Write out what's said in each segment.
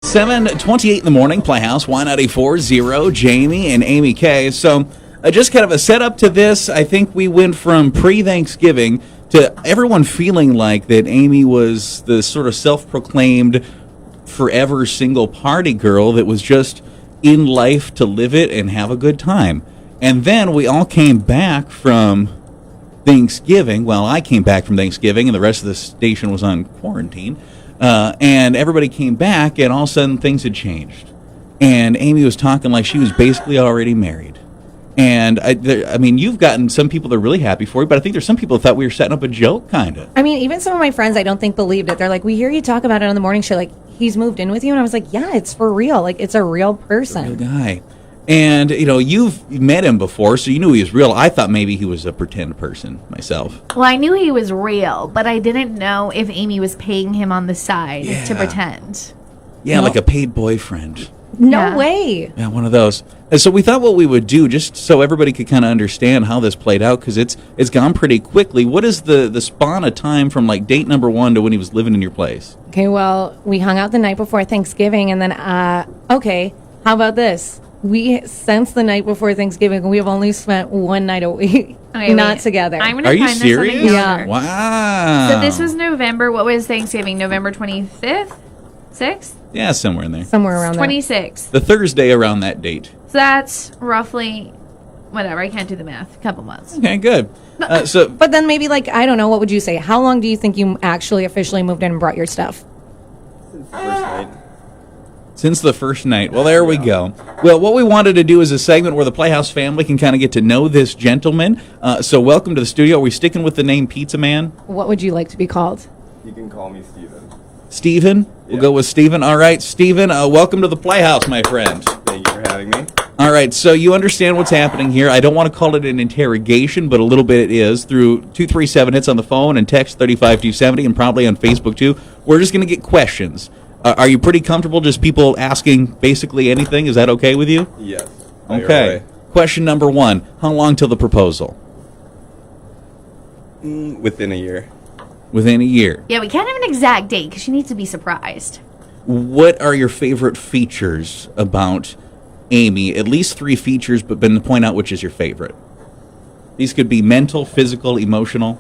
7:28 in the morning, Playhouse, Y94.0, Jamie and Amy K. So just kind of a setup to this. I think we went from pre-Thanksgiving to everyone feeling like that Amy was the sort of self-proclaimed forever single party girl that was just in life to live it and have a good time. And then we all came back from Thanksgiving. Well, I came back from Thanksgiving and the rest of the station was on quarantine. And everybody came back, and all of a sudden things had changed. And Amy was talking like she was basically already married. And, I mean, you've gotten some people that are really happy for you, but I think there's some people that thought we were setting up a joke, kind of. I mean, even some of my friends I don't think believed it. They're like, we hear you talk about it on the morning show, like, he's moved in with you? And I was like, yeah, it's for real. Like, it's a real person. Real guy. And, you know, you've met him before, so you knew he was real. I thought maybe he was a pretend person myself. Well, I knew he was real, but I didn't know if Amy was paying him on the side to pretend. Yeah, like a paid boyfriend. No way. Yeah, one of those. And so we thought what we would do, just so everybody could kind of understand how this played out, because it's gone pretty quickly. What is the span of time from, like, date number one to when he was living in your place? Okay, well, we hung out the night before Thanksgiving, and then, okay, how about this? Since the night before Thanksgiving, we have only spent one night a week not together. I'm gonna Are you find serious? This on the calendar. Yeah. Wow. So this was November. What was Thanksgiving? November 25th? 6th? Yeah, somewhere in there. Somewhere around there. 26th. The Thursday around that date. So that's roughly, whatever, I can't do the math, a couple months. Okay, good. But then maybe, like, I don't know, what would you say? How long do you think you actually officially moved in and brought your stuff? Since the first night. Well, there we go. Well, what we wanted to do is a segment where the Playhouse family can kind of get to know this gentleman. So welcome to the studio. Are we sticking with the name Pizza Man? What would you like to be called? You can call me Steven. Steven? We'll go with Steven. All right, Steven, welcome to the Playhouse, my friend. Thank you for having me. All right, so you understand what's happening here. I don't want to call it an interrogation, but a little bit it is. Through 237 hits on the phone and text 35270 and probably on Facebook too. We're just going to get questions. Are you pretty comfortable just people asking basically anything? Is that okay with you? Yes. Okay. Question number one. How long till the proposal? Within a year. Within a year. Yeah, we can't have an exact date because she needs to be surprised. What are your favorite features about Amy? At least 3 features, but then point out which is your favorite. These could be mental, physical, emotional.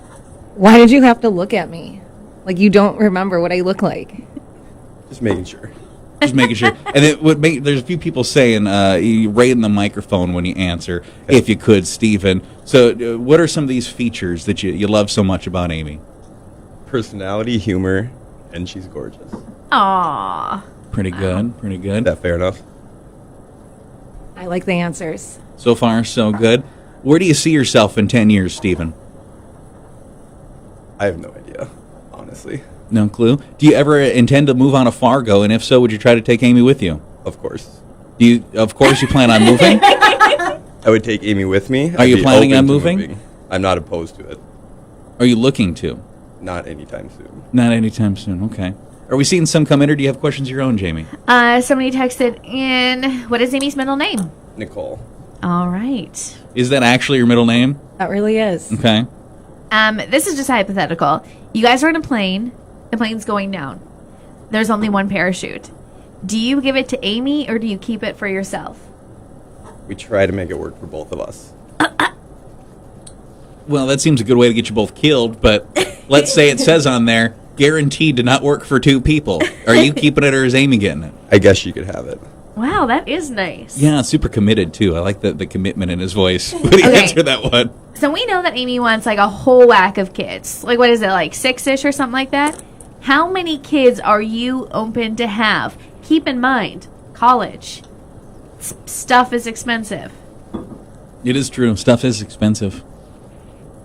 Why did you have to look at me? Like you don't remember what I look like? Just making sure. Just making sure. And it would make. There's a few people saying, you right in the microphone when you answer, if you could, Stephen. So what are some of these features that you love so much about Amy? Personality, humor, and she's gorgeous. Aww. Pretty good. Pretty Is good. that fair enough? I like the answers. So far, so good. Where do you see yourself in 10 years, Stephen? I have no idea, honestly. No clue. Do you ever intend to move on to Fargo? And if so, would you try to take Amy with you? Of course. Of course, you plan on moving? I would take Amy with me. Are you I'd be planning open on to moving? I'm not opposed to it. Are you looking to? Not anytime soon. Not anytime soon. Okay. Are we seeing some come in, or do you have questions of your own, Jamie? Somebody texted in, what is Amy's middle name? Nicole. All right. Is that actually your middle name? That really is. Okay. This is just hypothetical. You guys are in a plane. The plane's going down. There's only one parachute. Do you give it to Amy or do you keep it for yourself? We try to make it work for both of us. Well, that seems a good way to get you both killed, but let's say it says on there, guaranteed to not work for 2 people. Are you keeping it or is Amy getting it? I guess she could have it. Wow, that is nice. Yeah, super committed, too. I like the commitment in his voice when he answered that one. So we know that Amy wants like a whole whack of kids. Like, what is it, like 6-ish or something like that? How many kids are you open to have? Keep in mind, college. Stuff is expensive. It is true. Stuff is expensive.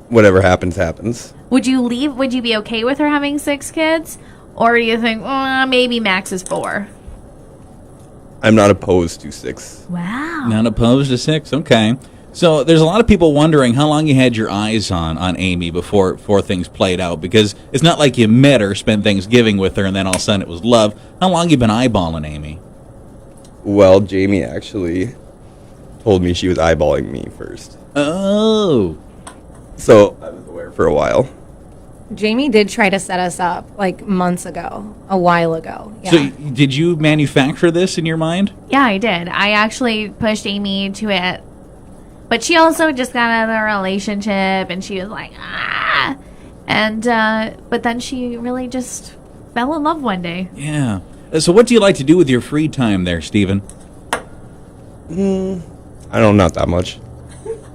Whatever happens, happens. Would you leave? Would you be okay with her having 6 kids? Or do you think, maybe max is 4? I'm not opposed to 6. Wow. Not opposed to 6? Okay. So there's a lot of people wondering how long you had your eyes on Amy before things played out, because it's not like you met her, spent Thanksgiving with her, and then all of a sudden it was love. How long you been eyeballing Amy? Well, Jamie actually told me she was eyeballing me first. Oh. So I was aware for a while. Jamie did try to set us up like months ago, a while ago. Yeah. So did you manufacture this in your mind? Yeah, I did. I actually pushed Amy to it. But she also just got out of a relationship, and she was like, ah. And, but then she really just fell in love one day. Yeah. So what do you like to do with your free time there, Stephen? I don't know, not that much.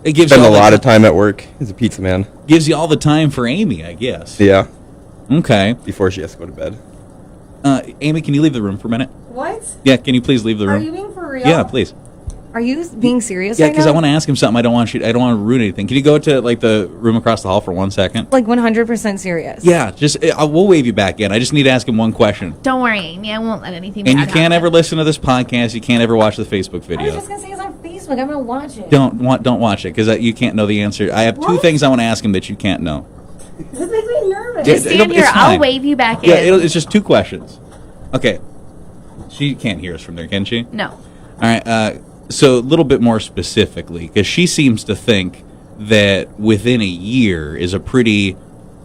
It gives Spend you a all lot the of time at work as a pizza man. gives you all the time for Amy, I guess. Yeah, Okay. before she has to go to bed. Amy, can you leave the room for a minute? What? Yeah, can you please leave the room? Are you being for real? Yeah, please. Are you being serious? Yeah, right because now? I want to ask him something. I don't want to ruin anything. Can you go to like the room across the hall for 1 second? Like 100% serious. Yeah, just we'll wave you back in. I just need to ask him one question. Don't worry, Amy. I won't let anything And bad you can't happen. ever listen to this podcast. You can't ever watch the Facebook I was video. just gonna say it's on Facebook. I'm gonna watch it. Don't watch it because you can't know the answer. I have two What? things I want to ask him that you can't know. This makes me nervous. Yeah, Just stand it's here. I'll fine. wave you back Yeah, in. it's just two questions. Okay. She can't hear us from there, can she? No. All right. So a little bit more specifically, because she seems to think that within a year is a pretty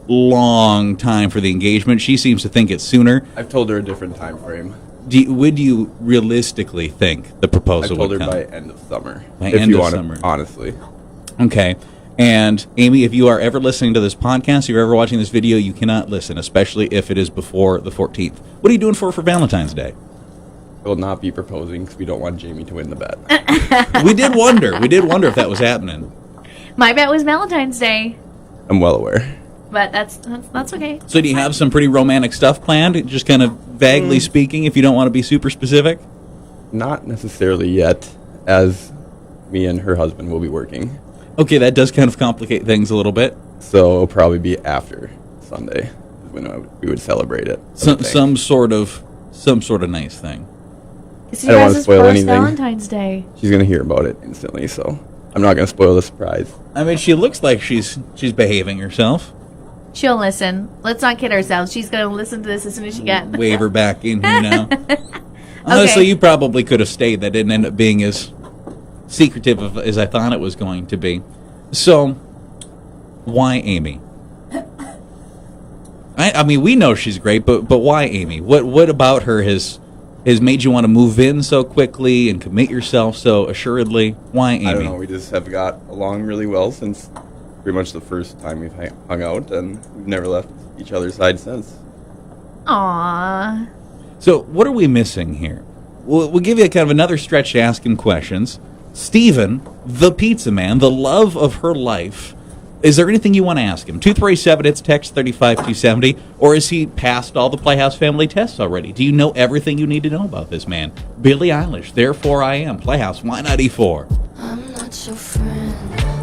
long time for the engagement. She seems to think it's sooner. I've told her a different time frame. Would you realistically think the I proposal told her would come? by end of summer. By if end you of want summer. it, honestly. Okay. And Amy, if you are ever listening to this podcast, if you're ever watching this video, you cannot listen, especially if it is before the 14th. What are you doing for Valentine's Day? I will not be proposing because we don't want Jamie to win the bet. We did wonder if that was happening. My bet was Valentine's Day, I'm well aware. but that's okay. So do you have some pretty romantic stuff planned? Just kind of vaguely speaking, if you don't want to be super specific? Not necessarily yet, as me and her husband will be working. Okay, that does kind of complicate things a little bit. So it'll probably be after Sunday when we would celebrate it. I would think. Some sort of nice thing. This is I don't your wanna guys' spoil first anything. Valentine's Day. She's going to hear about it instantly, so I'm not going to spoil the surprise. I mean, she looks like she's behaving herself. She'll listen. Let's not kid ourselves. She's going to listen to this as soon as she can. Wave her back in here now. Honestly, you probably could have stayed. That didn't end up being as secretive as I thought it was going to be. So, why Amy? I mean, we know she's great, but why Amy? What about her has made you want to move in so quickly and commit yourself so assuredly? Why Amy? I don't know. We just have got along really well since pretty much the first time we've hung out, and we've never left each other's side since. Aww. So, what are we missing here? We'll give you kind of another stretch to ask him questions. Stephen, the pizza man, the love of her life. Is there anything you want to ask him? 237, it's text 35270. Or is he passed all the Playhouse family tests already? Do you know everything you need to know about this man? Billie Eilish, Therefore I Am, Playhouse, Y94. I'm not your friend.